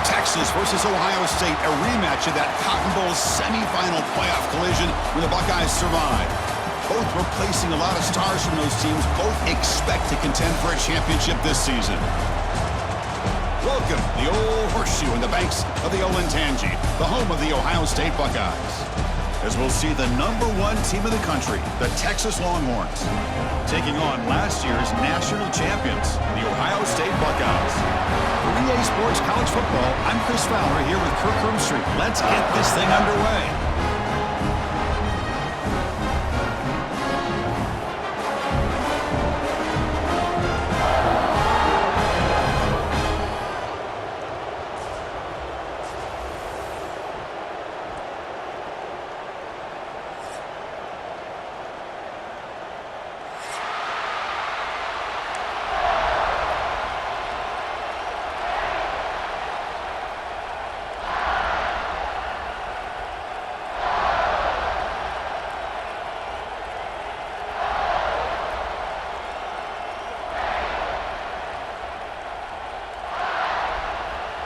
Texas versus Ohio State, a rematch of that Cotton Bowl semifinal playoff collision when the Buckeyes survived. Both replacing a lot of stars from those teams. Both expect to contend for a championship this season. Welcome, the old horseshoe in the banks of the Olentangy, the home of the Ohio State Buckeyes. As we'll see the #1 team in the country, the Texas Longhorns, taking on last year's national champions, the Ohio State Buckeyes. For EA Sports College Football, I'm Chris Fowler here with Kirk Herbstreit. Let's get this thing underway.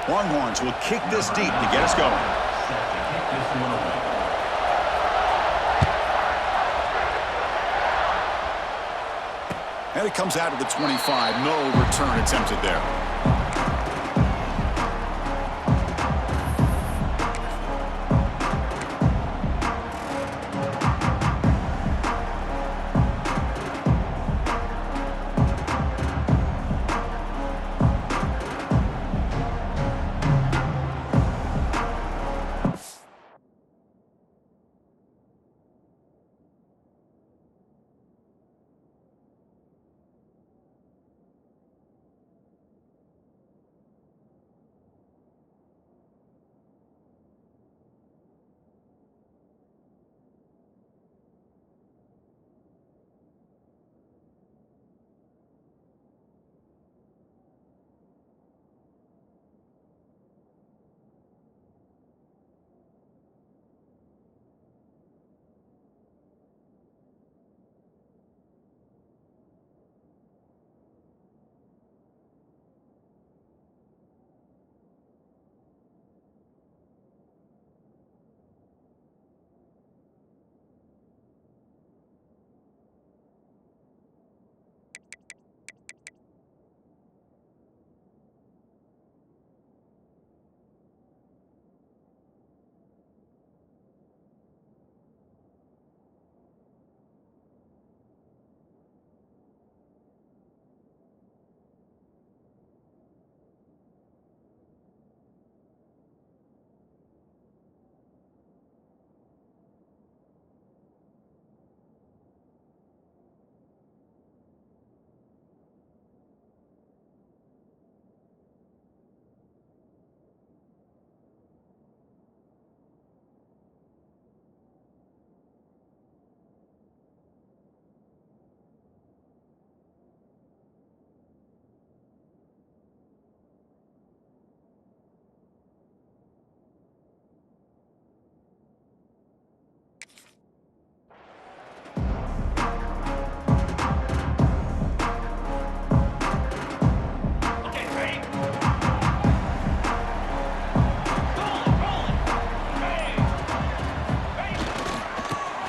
Longhorns will kick this deep to get us going. And it comes out of the 25. No return attempted there.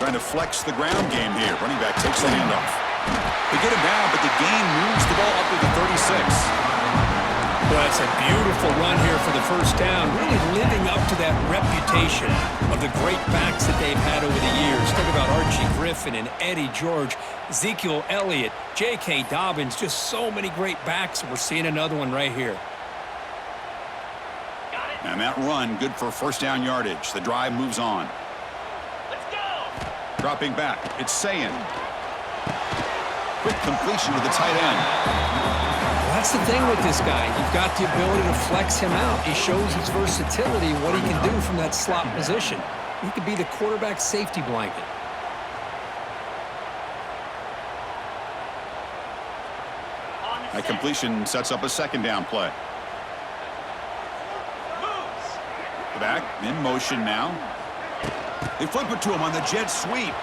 Trying to flex the ground game here. Running back takes the handoff. They get him down, but the gain moves the ball up to the 36. Well, it's a beautiful run here for the first down, really living up to that reputation of the great backs that they've had over the years. Think about Archie Griffin and Eddie George, Ezekiel Elliott, J.K. Dobbins, just so many great backs, and we're seeing another one right here. And that run, good for first down yardage. The drive moves on. Dropping back, it's Sayin. Quick completion to the tight end. Well, that's the thing with this guy. You've got the ability to flex him out. He shows his versatility and what he can do from that slot position. He could be the quarterback's safety blanket. That completion sets up a second down play. Back, in motion now. They flip it to him on the jet sweep.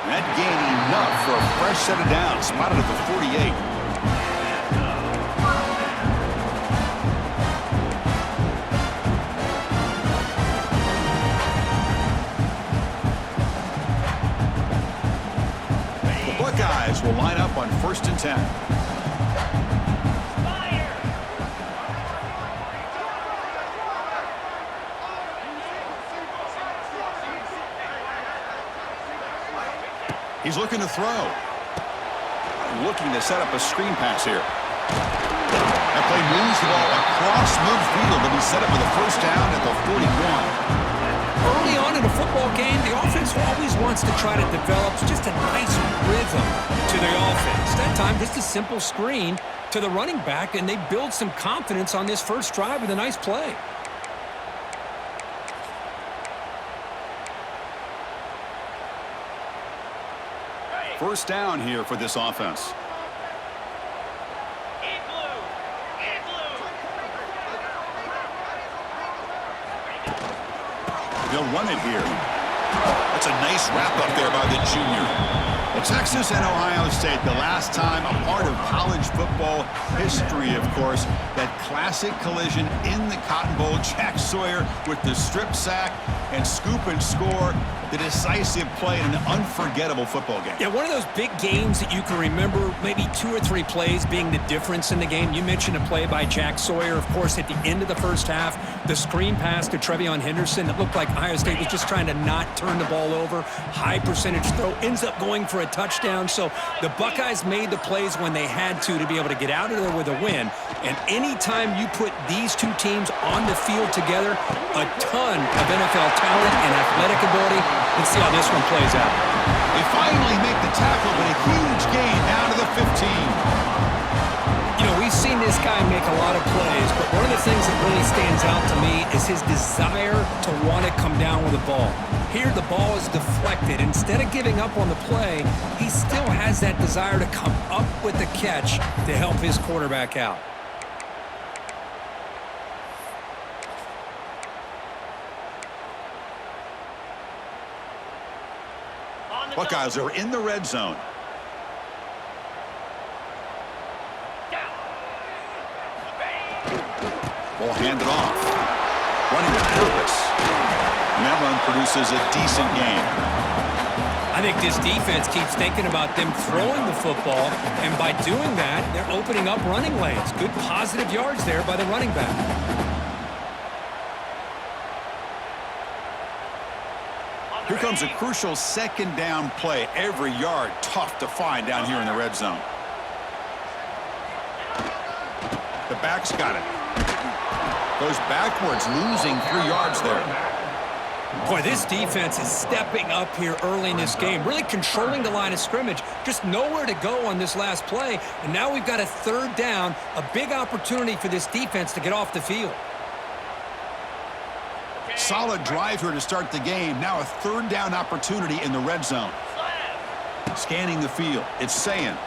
That gained enough for a fresh set of downs. Spotted at the 48. Buckeyes will line up on 1st and 10. He's looking to throw. Looking to set up a screen pass here. That play moves the ball across midfield, and he set up with a first down at the 41. Early on in a football game, the offense always wants to try to develop just a nice rhythm to their offense. That time, just a simple screen to the running back, and they build some confidence on this first drive with a nice play. First down here for this offense. They'll run it here. That's a nice wrap-up there by the junior. Well, Texas and Ohio State, the last time a part of college football history, of course, that classic collision in the Cotton Bowl. Jack Sawyer with the strip sack and scoop and score, the decisive play in an unforgettable football game. Yeah, one of those big games that you can remember, maybe 2 or 3 plays being the difference in the game. You mentioned a play by Jack Sawyer, of course, at the end of the first half. The screen pass to Trevion Henderson that looked like Ohio State was just trying to not turn the ball over. High percentage throw, ends up going for a touchdown. So the Buckeyes made the plays when they had to be able to get out of there with a win. And anytime you put these two teams on the field together, a ton of NFL talent and athletic ability. Let's see how this one plays out. They finally make the tackle, but a huge gain down to the 15. You know, we've seen this guy make a lot of plays, but one of the things that really stands out to me is his desire to want to come down with the ball. Here, the ball is deflected. Instead of giving up on the play, he still has that desire to come up with the catch to help his quarterback out. Buckeyes are in the red zone. Ball handed off. Running with purpose. And that run produces a decent gain. I think this defense keeps thinking about them throwing the football, and by doing that, they're opening up running lanes. Good positive yards there by the running back. Here comes a crucial second down play. Every yard tough to find down here in the red zone. The back's got it. Goes backwards, losing 3 yards there. Boy, this defense is stepping up here early in this game, really controlling the line of scrimmage, just nowhere to go on this last play. And now we've got a third down, a big opportunity for this defense to get off the field. Solid drive here to start the game. Now a third down opportunity in the red zone. Scanning the field. It's Sayin.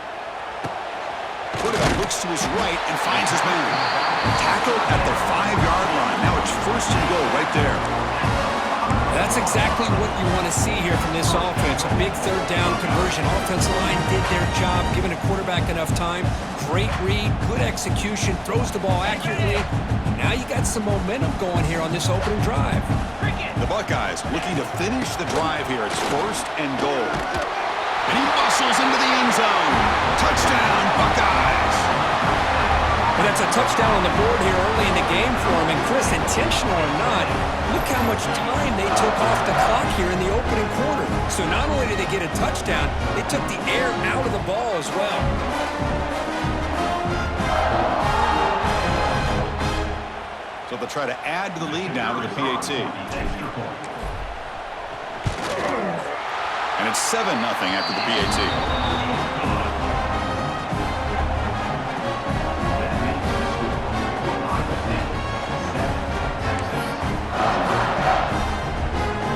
Quarterback looks to his right and finds his man. Tackled at the 5-yard line. Now it's first and goal right there. That's exactly what you want to see here from this offense. A big third down conversion. Offensive line did their job, giving a quarterback enough time. Great read, good execution, throws the ball accurately. Now you got some momentum going here on this opening drive. The Buckeyes looking to finish the drive here. It's first and goal. And he muscles into the end zone. Touchdown, Buckeyes. Well, that's a touchdown on the board here early in the game for him. And Chris, intentional or not, look how much time they took off the clock here in the opening quarter. So not only did they get a touchdown, they took the air out of the ball as well. So they'll try to add to the lead now with the PAT. And it's 7-0 after the PAT.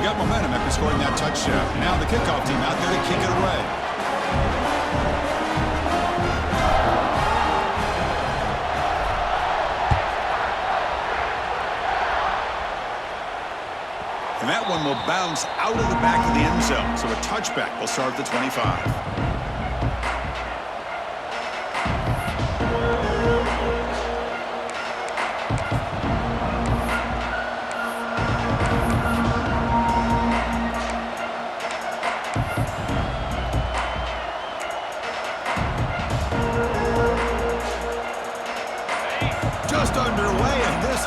Got momentum after scoring that touchdown. Now the kickoff team out there to kick it away. And that one will bounce out of the back of the end zone. So a touchback will start at the 25.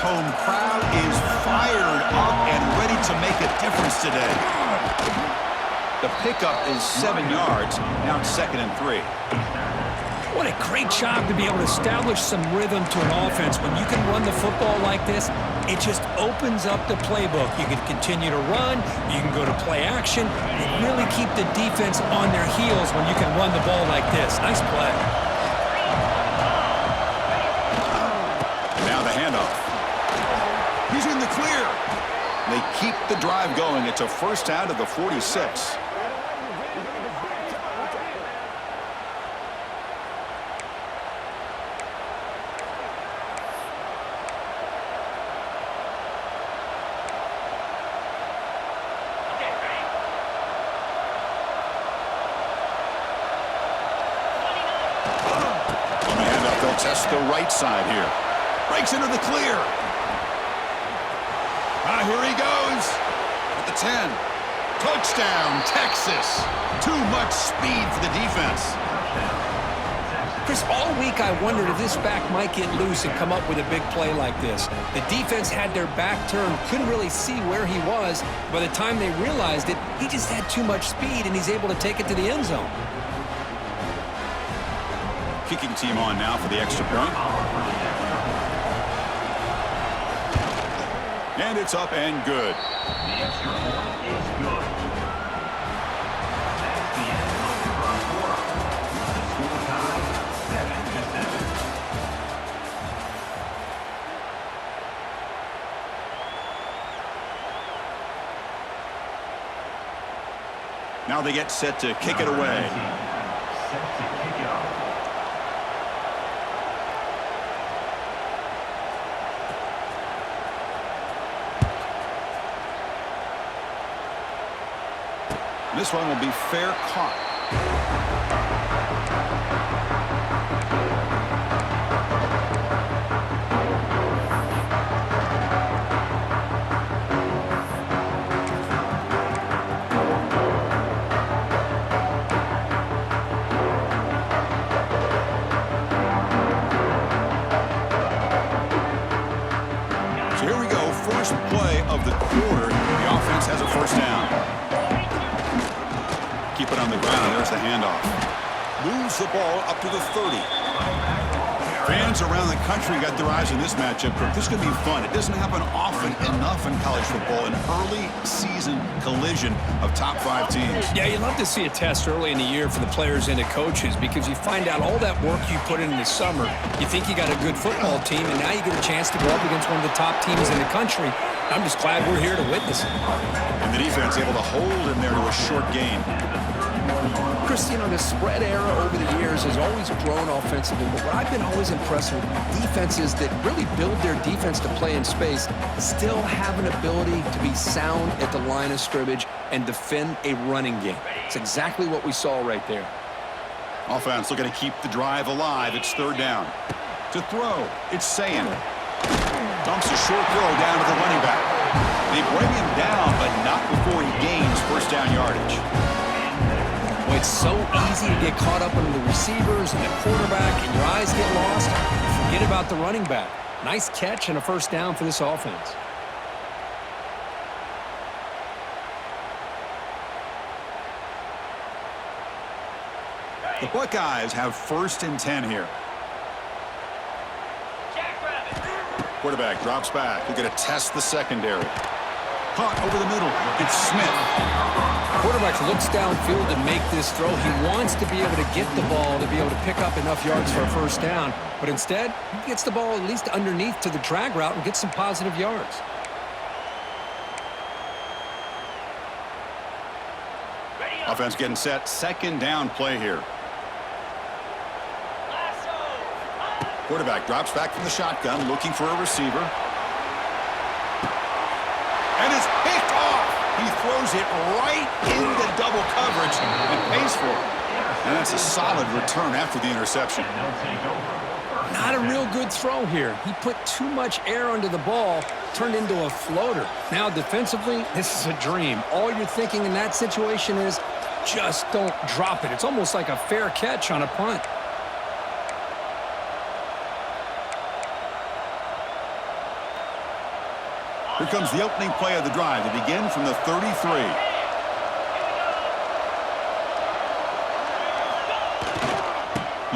home crowd is fired up and ready to make a difference today. The pickup is 7 yards. Now it's 2nd and 3. What a great job to be able to establish some rhythm to an offense. When you can run the football like this, it just opens up the playbook. You can continue to run, you can go to play action, and really keep the defense on their heels when you can run the ball like this. Nice play. Now the handoff. He's in the clear. They keep the drive going. It's a first down to the 46. Test the right side here. Breaks into the clear. Here he goes. At the 10. Touchdown, Texas. Too much speed for the defense. Chris, all week I wondered if this back might get loose and come up with a big play like this. The defense had their back turned, couldn't really see where he was. By the time they realized it, he just had too much speed, and he's able to take it to the end zone. Kicking team on now for the extra point. And it's up and good. The extra point is good. That's the end of the first quarter. The score tie, 7-7. Now they get set to kick it away. Set to kick it off. This one will be fair caught. So here we go, first play of the quarter. The offense has a first down. Keep it on the ground. There's the handoff. Moves the ball up to the 30. Fans around the country got their eyes on this matchup. This is going to be fun. It doesn't happen often enough in college football. An early season collision of top 5 teams. Yeah, you love to see a test early in the year for the players and the coaches because you find out all that work you put in the summer. You think you got a good football team, and now you get a chance to go up against one of the top teams in the country. I'm just glad we're here to witness it. And the defense able to hold him there to a short gain. Chris, you know, the spread era over the years has always grown offensively, but what I've been always impressed with defenses that really build their defense to play in space still have an ability to be sound at the line of scrimmage and defend a running game. It's exactly what we saw right there. Offense looking to keep the drive alive. It's third down. To throw, it's Sayin. Dumps a short throw down to the running back. They bring him down, but not before he gains first down yardage. Well, it's so easy to get caught up under the receivers and the quarterback, and your eyes get lost. You forget about the running back. Nice catch and a first down for this offense. The Buckeyes have first and 10 here. Quarterback drops back. They're going to test the secondary. Caught over the middle. It's Smith. Quarterback looks downfield to make this throw. He wants to be able to get the ball to be able to pick up enough yards for a first down. But instead, he gets the ball at least underneath to the drag route and gets some positive yards. Offense getting set. Second down play here. Quarterback drops back from the shotgun, looking for a receiver. And it's picked off. He throws it right into double coverage and pays for it. And that's a solid return after the interception. Not a real good throw here. He put too much air under the ball, turned into a floater. Now, defensively, this is a dream. All you're thinking in that situation is just don't drop it. It's almost like a fair catch on a punt. Here comes the opening play of the drive. They begin from the 33.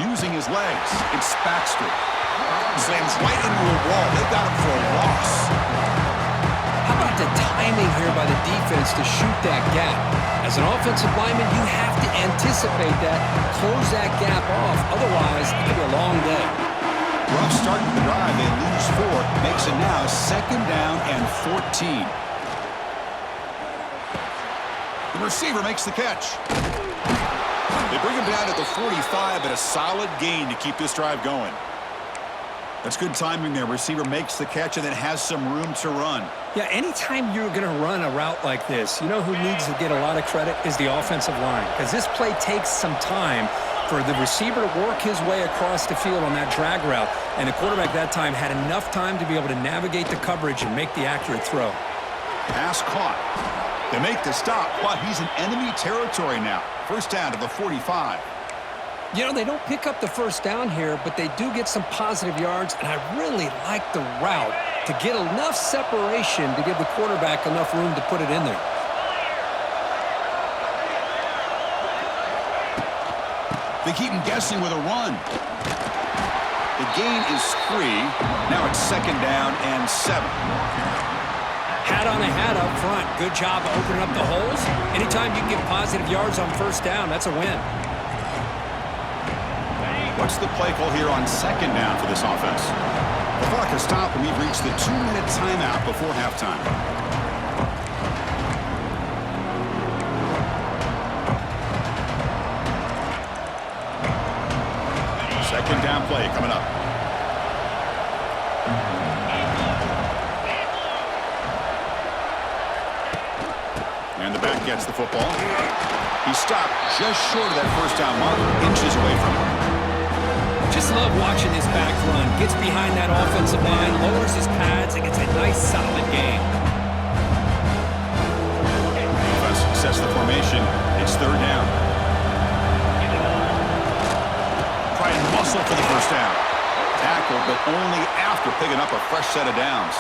Using his legs, it's Baxter. Slams right into a wall. They got him for a loss. How about the timing here by the defense to shoot that gap? As an offensive lineman, you have to anticipate that, close that gap off. Otherwise, it could be a long day. Rough start to the drive. They lose 4. Makes it now 2nd down and 14. The receiver makes the catch. They bring him down at the 45, but a solid gain to keep this drive going. That's good timing there. Receiver makes the catch and then has some room to run. Yeah, anytime you're going to run a route like this, you know who needs to get a lot of credit is the offensive line. Because this play takes some time for the receiver to work his way across the field on that drag route. And the quarterback that time had enough time to be able to navigate the coverage and make the accurate throw. Pass caught. They make the stop. But he's in enemy territory now. 1st down to the 45. You know, they don't pick up the 1st down here, but they do get some positive yards, and I really like the route to get enough separation to give the quarterback enough room to put it in there. They keep him guessing with a run. The gain is 3. Now it's 2nd down and 7. Hat on a hat up front. Good job of opening up the holes. Anytime you can get positive yards on 1st down, that's a win. What's the play call here on 2nd down for this offense? The clock has stopped, and we've reached the 2-minute timeout before halftime. Second down play coming up. And the back gets the football. He stopped just short of that 1st down marker, inches away from him. Just love watching this back run. Gets behind that offensive line, lowers his pads, and gets a nice, solid gain. Defense sets the formation. It's 3rd down. Try and muscle for the 1st down. Tackle, but only after picking up a fresh set of downs.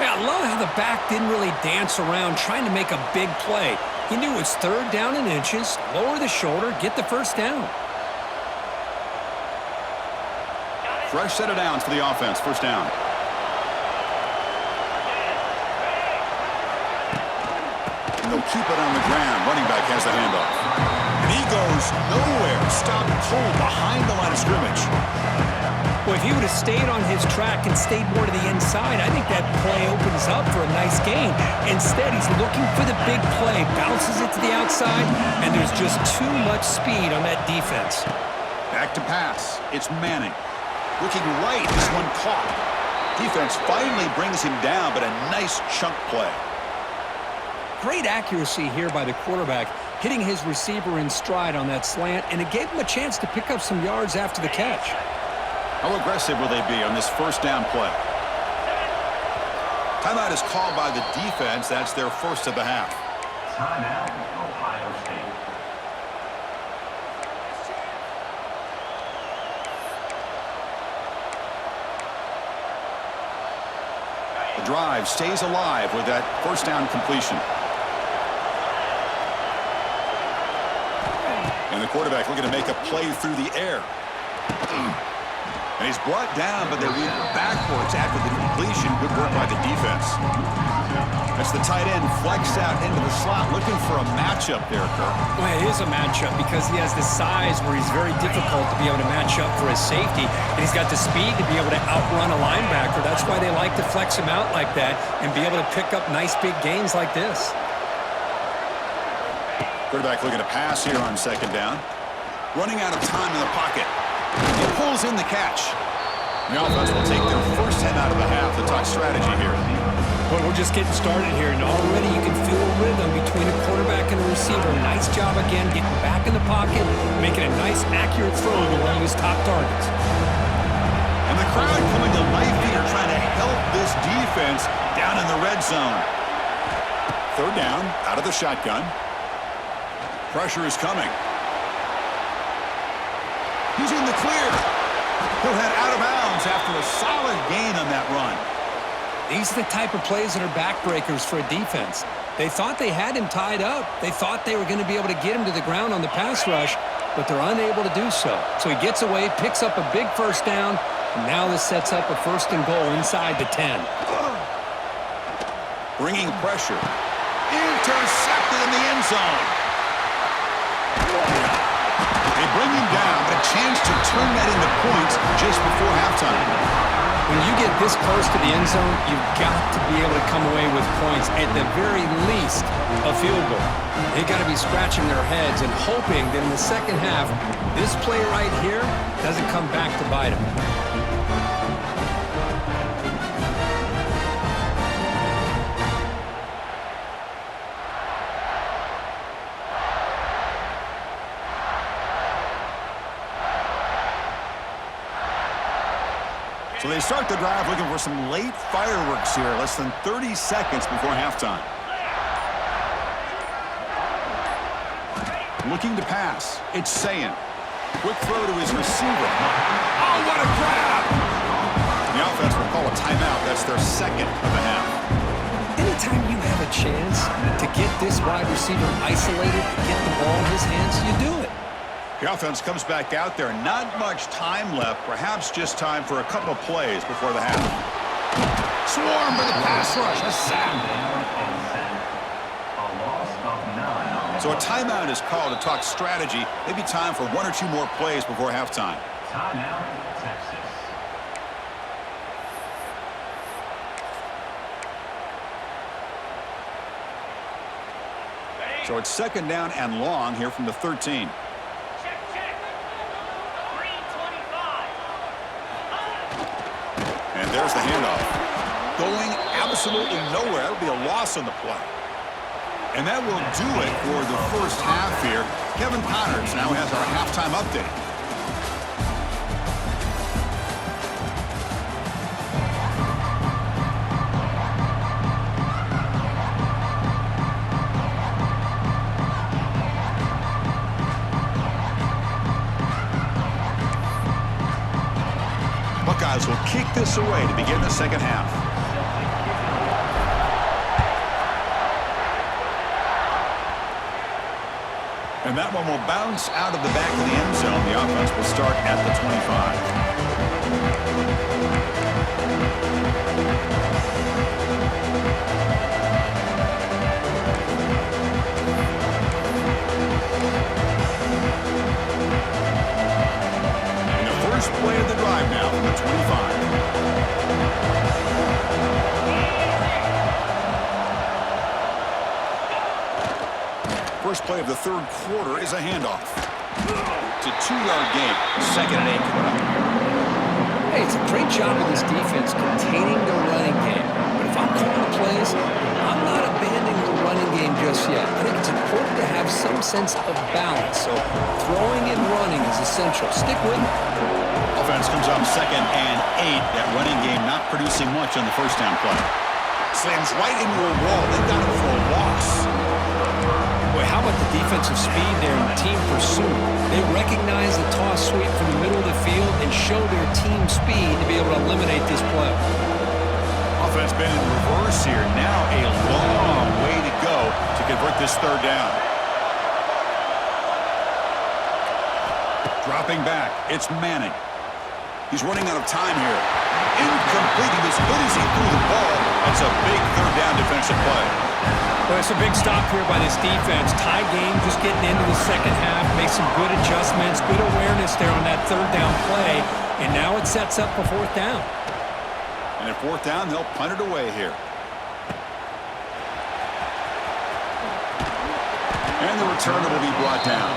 Yeah, I love how the back didn't really dance around trying to make a big play. He knew it's 3rd down in inches, lower the shoulder, get the 1st down. Fresh set of downs for the offense. 1st down. And they'll keep it on the ground. Running back has the handoff. And he goes nowhere. Stopped cold behind the line of scrimmage. Well, if he would have stayed on his track and stayed more to the inside, I think that play opens up for a nice gain. Instead, he's looking for the big play, bounces it to the outside, and there's just too much speed on that defense. Back to pass. It's Manning. Looking right, this one caught. Defense finally brings him down, but a nice chunk play. Great accuracy here by the quarterback, hitting his receiver in stride on that slant, and it gave him a chance to pick up some yards after the catch. How aggressive will they be on this 1st down play? Timeout is called by the defense. That's their 1st of the half. Timeout, Ohio State. The drive stays alive with that 1st down completion. And the quarterback looking to make a play through the air. And he's brought down, but they move backwards after the completion. Good work by the defense. That's the tight end flexed out into the slot, looking for a matchup there, Kirk. Well, it is a matchup because he has the size where he's very difficult to be able to match up for his safety, and he's got the speed to be able to outrun a linebacker. That's why they like to flex him out like that and be able to pick up nice big gains like this. Quarterback looking to pass here on 2nd down. Running out of time in the pocket. He pulls in the catch. The offense will take their 1st head out of the half. The talk strategy here. Well, we're just getting started here, and already you can feel a rhythm between a quarterback and a receiver. Nice job again getting back in the pocket, making a nice, accurate throw to one of his top targets. And the crowd coming to life here, trying to help this defense down in the red zone. 3rd down, out of the shotgun. Pressure is coming. He's in the clear. He'll head out of bounds after a solid gain on that run. These are the type of plays that are backbreakers for a defense. They thought they had him tied up. They thought they were going to be able to get him to the ground on the pass rush, but they're unable to do so. So he gets away, picks up a big first down, and now this sets up a 1st and goal inside the 10. Bringing pressure. Intercepted in the end zone. They bring him down, a chance to turn that into points just before halftime. When you get this close to the end zone, you've got to be able to come away with points, at the very least, a field goal. They've got to be scratching their heads and hoping that in the second half, this play right here doesn't come back to bite them. So they start the drive looking for some late fireworks here, less than 30 seconds before halftime. Looking to pass. It's Sayin. Quick throw to his receiver. Oh, what a grab! The offense will call a timeout. That's their second of the half. Anytime you have a chance to get this wide receiver isolated, get the ball in his hands, you do it. The offense comes back out there. Not much time left. Perhaps just time for a couple of plays before the half. Swarm by the pass rush. A sack. So a timeout is called to talk strategy. Maybe time for 1 or 2 more plays before halftime. Timeout, Texas. So it's 2nd down and long here from the 13. And there's the handoff. Going absolutely nowhere. That would be a loss on the play. And that will do it for the first half here. Kevin Connors now has our halftime update. Buckeyes will kick this away to begin the second half. And that one will bounce out of the back of the end zone. The offense will start at the 25. And the first play of the drive now from the 25. First play of the third quarter is a handoff. It's a 2-yard gain. 2nd and 8 coming up. Hey, it's a great job of this defense containing the running game. But if I'm calling the plays, I'm not abandoning the running game just yet. I think it's important to have some sense of balance. So throwing and running is essential. Stick with it. Offense comes up 2nd and 8. That running game not producing much on the first down play. Slams right into a wall. They've got him for a loss. Boy, how about the defensive speed there in team pursuit? They recognize the toss sweep from the middle of the field and show their team speed to be able to eliminate this play. Offense been in reverse here. Now a long way to go to convert this 3rd down. Dropping back, it's Manning. He's running out of time here. Incomplete. As good as he threw the ball, that's a big 3rd down defensive play. Well, it's a big stop here by this defense. Tie game, just getting into the second half, make some good adjustments, good awareness there on that 3rd down play, and now it sets up a 4th down. And at 4th down, they'll punt it away here. And the returner will be brought down.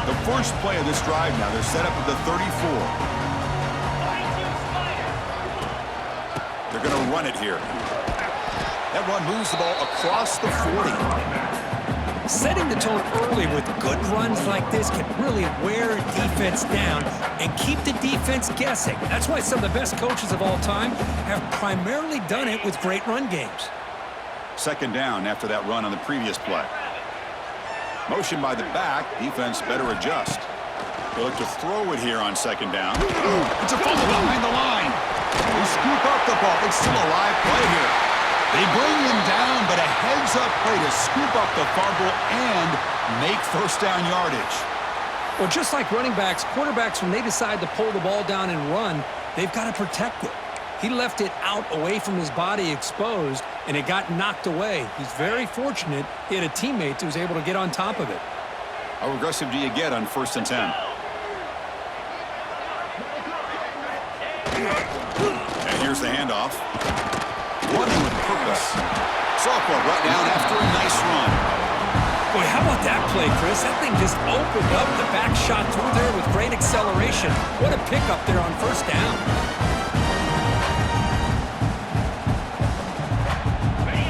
The first play of this drive now, they're set up at the 34. They're going to run it here. That run moves the ball across the 40. Setting the tone early with good runs like this can really wear a defense down and keep the defense guessing. That's why some of the best coaches of all time have primarily done it with great run games. 2nd down after that run on the previous play. Motion by the back. Defense better adjust. They look to throw it here on second down. Ooh, it's a fumble behind the line. They scoop up the ball. It's still a live play here. They bring him down, but a heads-up play to scoop up the fumble and make first down yardage. Well, just like running backs, quarterbacks, when they decide to pull the ball down and run, they've got to protect it. He left it out away from his body exposed, and it got knocked away. He's very fortunate he had a teammate who was able to get on top of it. How aggressive do you get on 1st and 10? And here's the handoff. Running with purpose. Sophomore brought down after a nice run. Boy, how about that play, Chris? That thing just opened up. The back shot through there with great acceleration. What a pickup there on 1st down.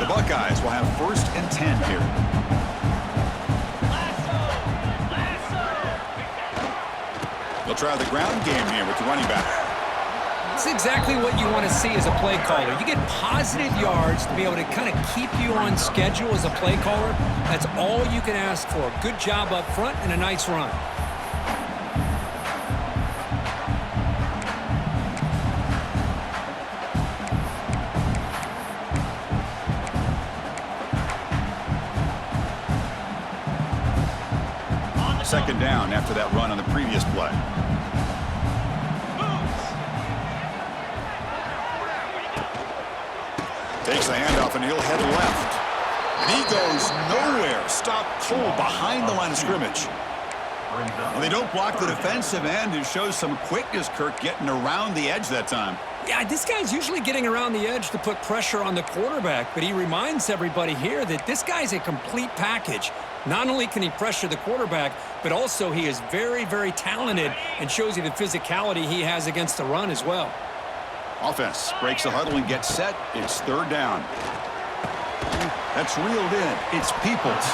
The Buckeyes will have 1st and 10 here. They'll try the ground game here with the running back. It's exactly what you want to see as a play caller. You get positive yards to be able to kind of keep you on schedule as a play caller. That's all you can ask for. Good job up front and a nice run. Second down after that run on the previous play. Takes the handoff and he'll head left. And he goes nowhere. Stop cold behind the line of scrimmage. Well, they don't block the defensive end and shows some quickness, Kirk, getting around the edge that time. Yeah, this guy's usually getting around the edge to put pressure on the quarterback, but he reminds everybody here that this guy's a complete package. Not only can he pressure the quarterback, but also he is very, very talented and shows you the physicality he has against the run as well. Offense breaks the huddle and gets set. It's 3rd down. That's reeled in. It's Peoples.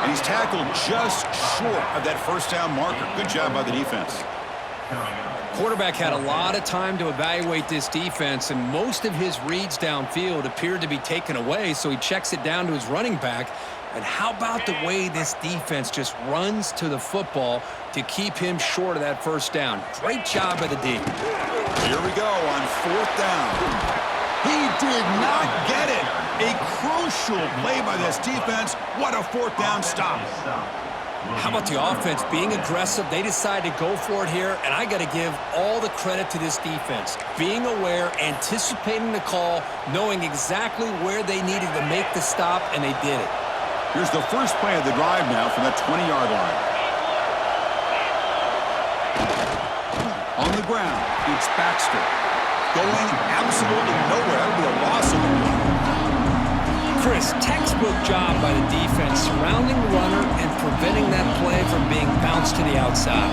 And he's tackled just short of that 1st down marker. Good job by the defense. Quarterback had a lot of time to evaluate this defense, and most of his reads downfield appeared to be taken away, so he checks it down to his running back. And how about the way this defense just runs to the football to keep him short of that 1st down? Great job by the D. Here we go on 4th down. He did not get it. A crucial play by this defense. What a 4th down stop. How about the offense being aggressive? They decide to go for it here, and I got to give all the credit to this defense. Being aware, anticipating the call, knowing exactly where they needed to make the stop, and they did it. Here's the first play of the drive now from that 20-yard line. On the ground, it's Baxter. Going absolutely nowhere with a loss of the ball. Chris, textbook job by the defense surrounding the runner and preventing that play from being bounced to the outside.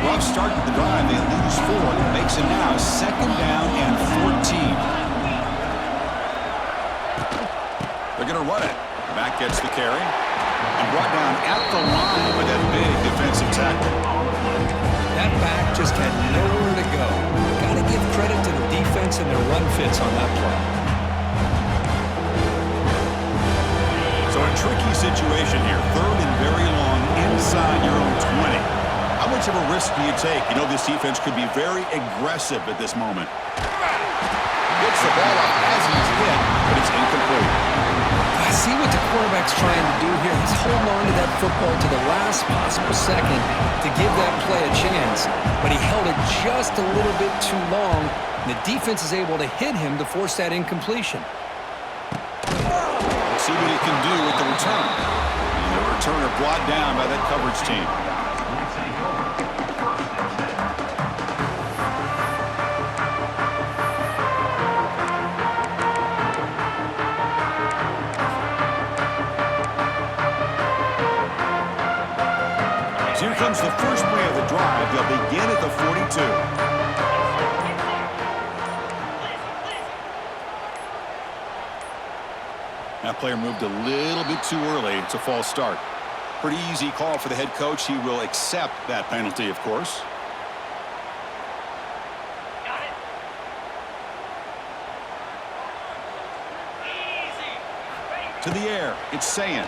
Rough start to the drive. They lose 4. It makes it now 2nd down and 14. They're going to run it. Back gets the carry. And brought down at the line with that big defensive tackle. That back just had nowhere to go. Got to give credit to the defense and their run fits on that play. So a tricky situation here. 3rd and very long inside your own 20. How much of a risk do you take? You know this defense could be very aggressive at this moment. Gets the ball up as he's hit, but it's incomplete. I see what the quarterback's trying to do here. He's holding on to that football to the last possible second to give that play a chance, but he held it just a little bit too long, and the defense is able to hit him to force that incompletion. See what he can do with the return. And the returner brought down by that coverage team. So here comes the first play of the drive. They'll begin at the 42. That player moved a little bit too early. It's a false start. Pretty easy call for the head coach. He will accept that penalty, of course. To the air. It's Sayin.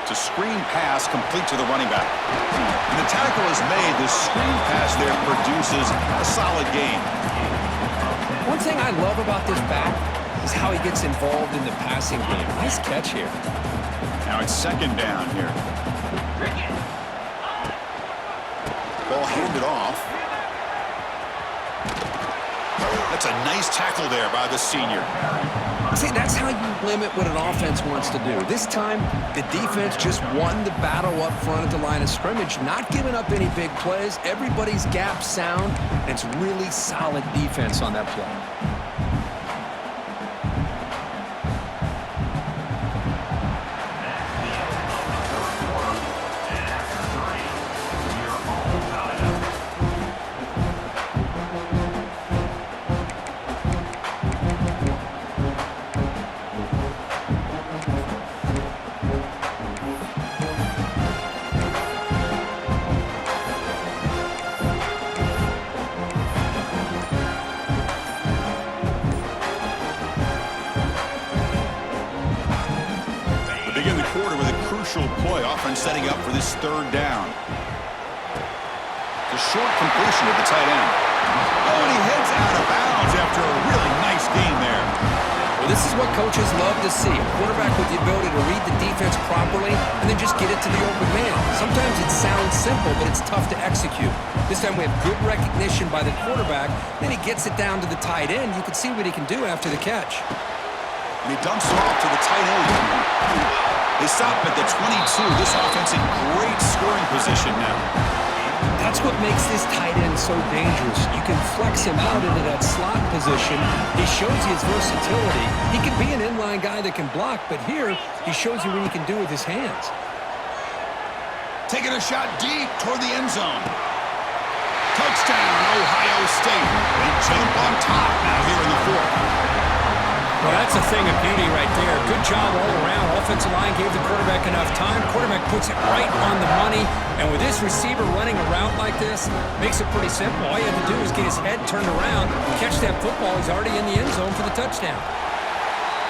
It's a screen pass complete to the running back. And the tackle is made. The screen pass there produces a solid gain. One thing I love about this back is how he gets involved in the passing game. Nice catch here. Now it's second down here. Ball handed off. That's a nice tackle there by the senior. See, that's how you limit what an offense wants to do. This time, the defense just won the battle up front at the line of scrimmage, not giving up any big plays. Everybody's gap sound, and it's really solid defense on that play. Play offense setting up for this third down. The short completion of the tight end. Oh, and he heads out of bounds after a really nice game there. Well, this is what coaches love to see. A quarterback with the ability to read the defense properly and then just get it to the open man. Sometimes it sounds simple, but it's tough to execute. This time we have good recognition by the quarterback. Then he gets it down to the tight end. You can see what he can do after the catch. And he dumps it off to the tight end. They stop at the 22. This offense in great scoring position now. That's what makes this tight end so dangerous. You can flex him out into that slot position. He shows you his versatility. He can be an inline guy that can block, but here he shows you what he can do with his hands. Taking a shot deep toward the end zone. Touchdown, Ohio State. They jump on top now here in the fourth. Well, that's a thing of beauty right there. Good job all around. Offensive line gave the quarterback enough time. Quarterback puts it right on the money. And with this receiver running a route like this, makes it pretty simple. All you have to do is get his head turned around, catch that football. He's already in the end zone for the touchdown.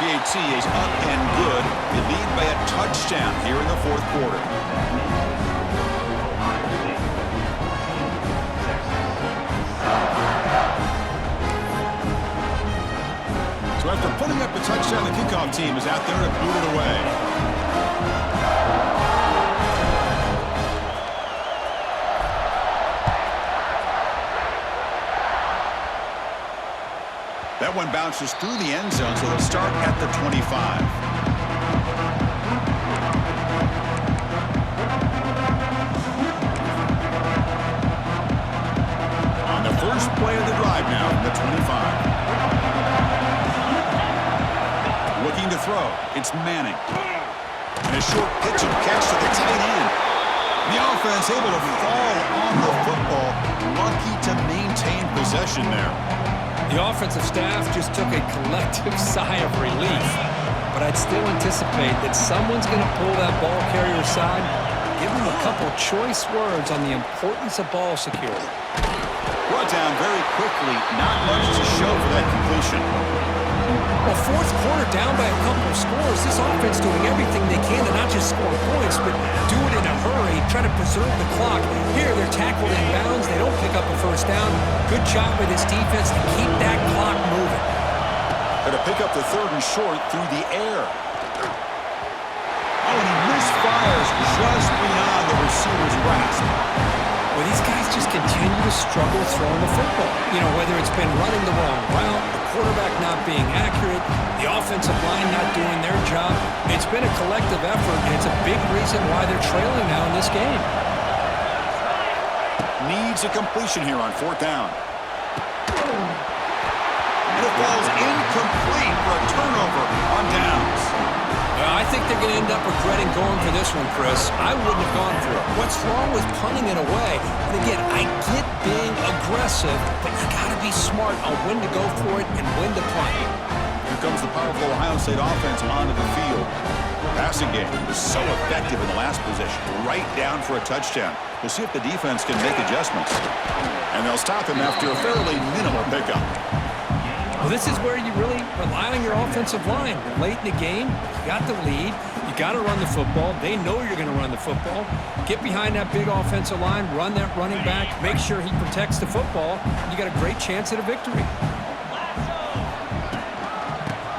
PAT is up and good. They lead by a touchdown here in the fourth quarter. So after putting up a touchdown, the kickoff team is out there to boot it away. That one bounces through the end zone, so they'll start at the 25. On the first play of the drive now from the 25. Looking to throw. It's Manning. And a short pitch and catch to the tight end. The offense able to fall on the football. Lucky to maintain possession there. The offensive staff just took a collective sigh of relief. But I'd still anticipate that someone's going to pull that ball carrier aside, give him a couple choice words on the importance of ball security. Brought down very quickly. Not much to show for that completion. Well, fourth quarter down by a couple of scores. This offense doing everything they can to not just score points, but do it in a hurry, try to preserve the clock. Here, they're tackled in bounds. They don't pick up a first down. Good job with this defense to keep that clock moving. Going to pick up the third and short through the air. Oh, and he misfires just beyond the receiver's grasp. Well, these guys just continue to struggle throwing the football. You know, whether it's been running the wrong route, the quarterback not being accurate, the offensive line not doing their job. It's been a collective effort, and it's a big reason why they're trailing now in this game. Needs a completion here on fourth down. And it falls incomplete for a turnover on downs. I think they're going to end up regretting going for this one, Chris. I wouldn't have gone for it. What's wrong with punting it away? And again, I get being aggressive, but you got to be smart on when to go for it and when to punt. Here comes the powerful Ohio State offense onto the field. Passing game was so effective in the last possession, right down for a touchdown. We'll see if the defense can make adjustments. And they'll stop him after a fairly minimal pickup. Well, this is where you really rely on your offensive line. Late in the game, you got the lead. You got to run the football. They know you're going to run the football. Get behind that big offensive line, run that running back, make sure he protects the football. You got a great chance at a victory.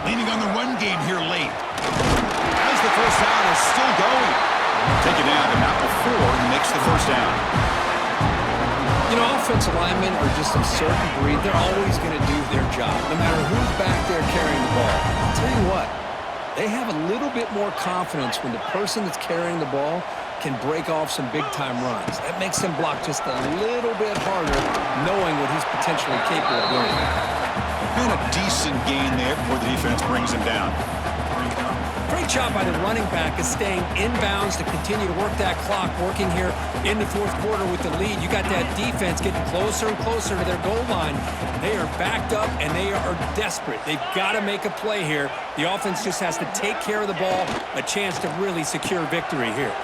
Leaning on the run game here late. As the first down is still going. Take it down to Matt before he makes the first down. You know, offensive linemen are just a certain breed. They're always going to do their job, no matter who's back there carrying the ball. I'll tell you what, they have a little bit more confidence when the person that's carrying the ball can break off some big-time runs. That makes them block just a little bit harder, knowing what he's potentially capable of doing. And a decent gain there before the defense brings him down. Great job by the running back is staying inbounds to continue to work that clock, working here in the fourth quarter with the lead. You got that defense getting closer and closer to their goal line. They are backed up, and they are desperate. They've got to make a play here. The offense just has to take care of the ball, a chance to really secure victory here.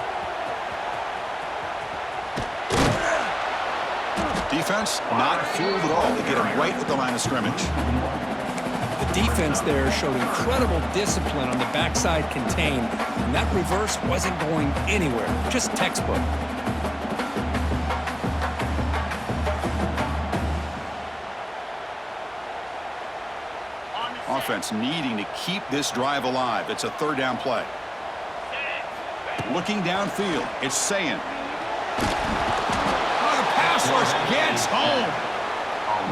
Defense not fooled at all to get him right at the line of scrimmage. The defense there showed incredible discipline on the backside contain, and that reverse wasn't going anywhere, just textbook. Offense needing to keep this drive alive. It's a third down play. Looking downfield, it's Sayin. Oh, the pass rush gets home.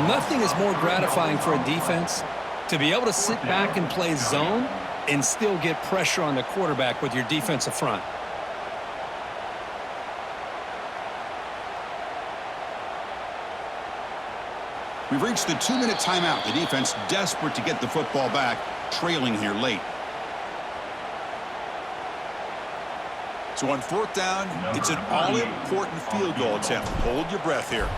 Nothing is more gratifying for a defense to be able to sit back and play zone and still get pressure on the quarterback with your defensive front. We've reached the 2-minute timeout. The defense desperate to get the football back, trailing here late. So on fourth down, it's an all-important field goal attempt. Hold your breath here.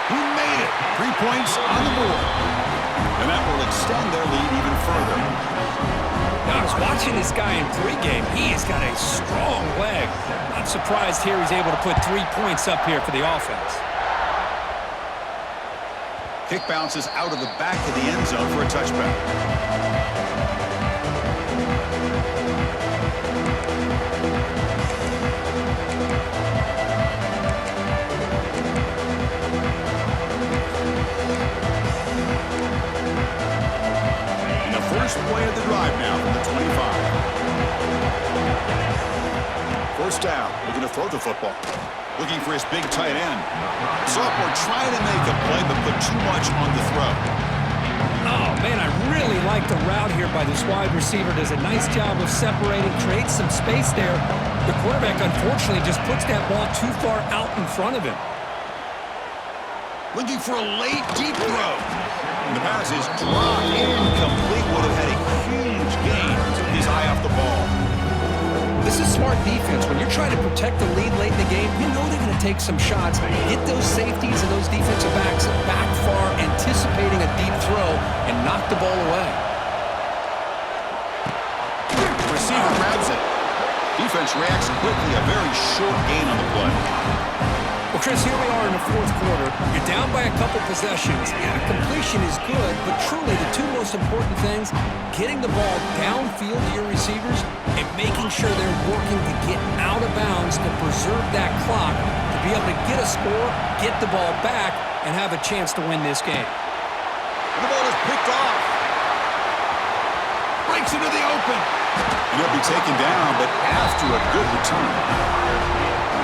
He made it. 3 points on the board. And that will extend their lead even further. Now, I was watching this guy in pregame. He has got a strong leg. Not surprised here he's able to put 3 points up here for the offense. Kick bounces out of the back of the end zone for a touchback. First play of the drive now from the 25. First down, looking to throw the football. Looking for his big tight end. Sophomore trying to make a play, but put too much on the throw. Oh, man, I really like the route here by this wide receiver. Does a nice job of separating, creates some space there. The quarterback, unfortunately, just puts that ball too far out in front of him. Looking for a late, deep throw. And the pass is dropped incomplete. Would have had a huge gain. Took his eye off the ball. This is smart defense. When you're trying to protect the lead late in the game, you know they're going to take some shots. Get those safeties and those defensive backs back far, anticipating a deep throw, and knock the ball away. Receiver grabs it. Defense reacts quickly. A very short gain on the play. Well, Chris, here we are in the fourth quarter. You're down by a couple possessions. Yeah, completion is good, but truly the two most important things, getting the ball downfield to your receivers and making sure they're working to get out of bounds to preserve that clock, to be able to get a score, get the ball back, and have a chance to win this game. The ball is picked off. Breaks into the open. And he'll be taken down, but after a good return.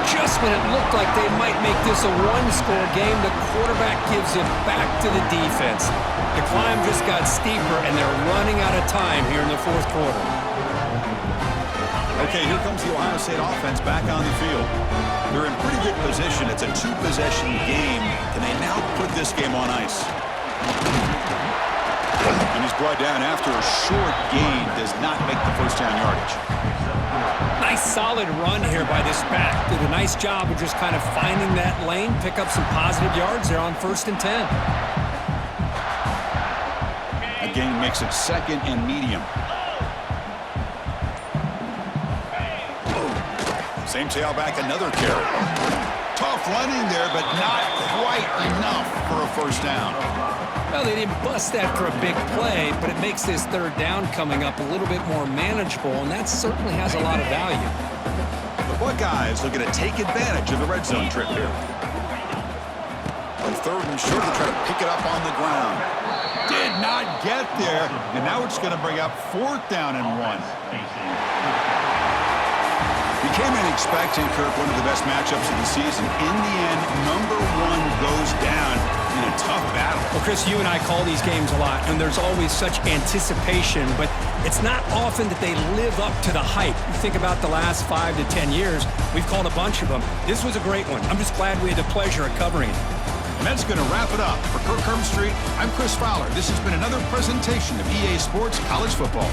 Just when it looked like they might make this a one-score game, the quarterback gives it back to the defense. The climb just got steeper, and they're running out of time here in the fourth quarter. Okay, here comes the Ohio State offense back on the field. They're in pretty good position. It's a two-possession game. Can they now put this game on ice? And he's brought down after a short gain. Does not make the first down yardage. Nice solid run here by this back. Did a nice job of just kind of finding that lane, pick up some positive yards there on 1st and 10. Again, makes it 2nd and medium. Same tailback, another carry. Tough running there, but not quite enough for a first down. Well, they didn't bust that for a big play, but it makes this third down coming up a little bit more manageable, and that certainly has a lot of value. The Buckeyes looking to take advantage of the red zone trip here. On third and short, they try to pick it up on the ground. Did not get there, and now it's going to bring up 4th down and 1. You came in expecting, Kirk, one of the best matchups of the season. In the end, number 1 goes down in a tough battle. Well, Chris, you and I call these games a lot, and there's always such anticipation, but it's not often that they live up to the hype. You think about the last 5 to 10 years, we've called a bunch of them. This was a great one. I'm just glad we had the pleasure of covering it. And that's going to wrap it up. For Kirk Herbstreit, I'm Chris Fowler. This has been another presentation of EA Sports College Football.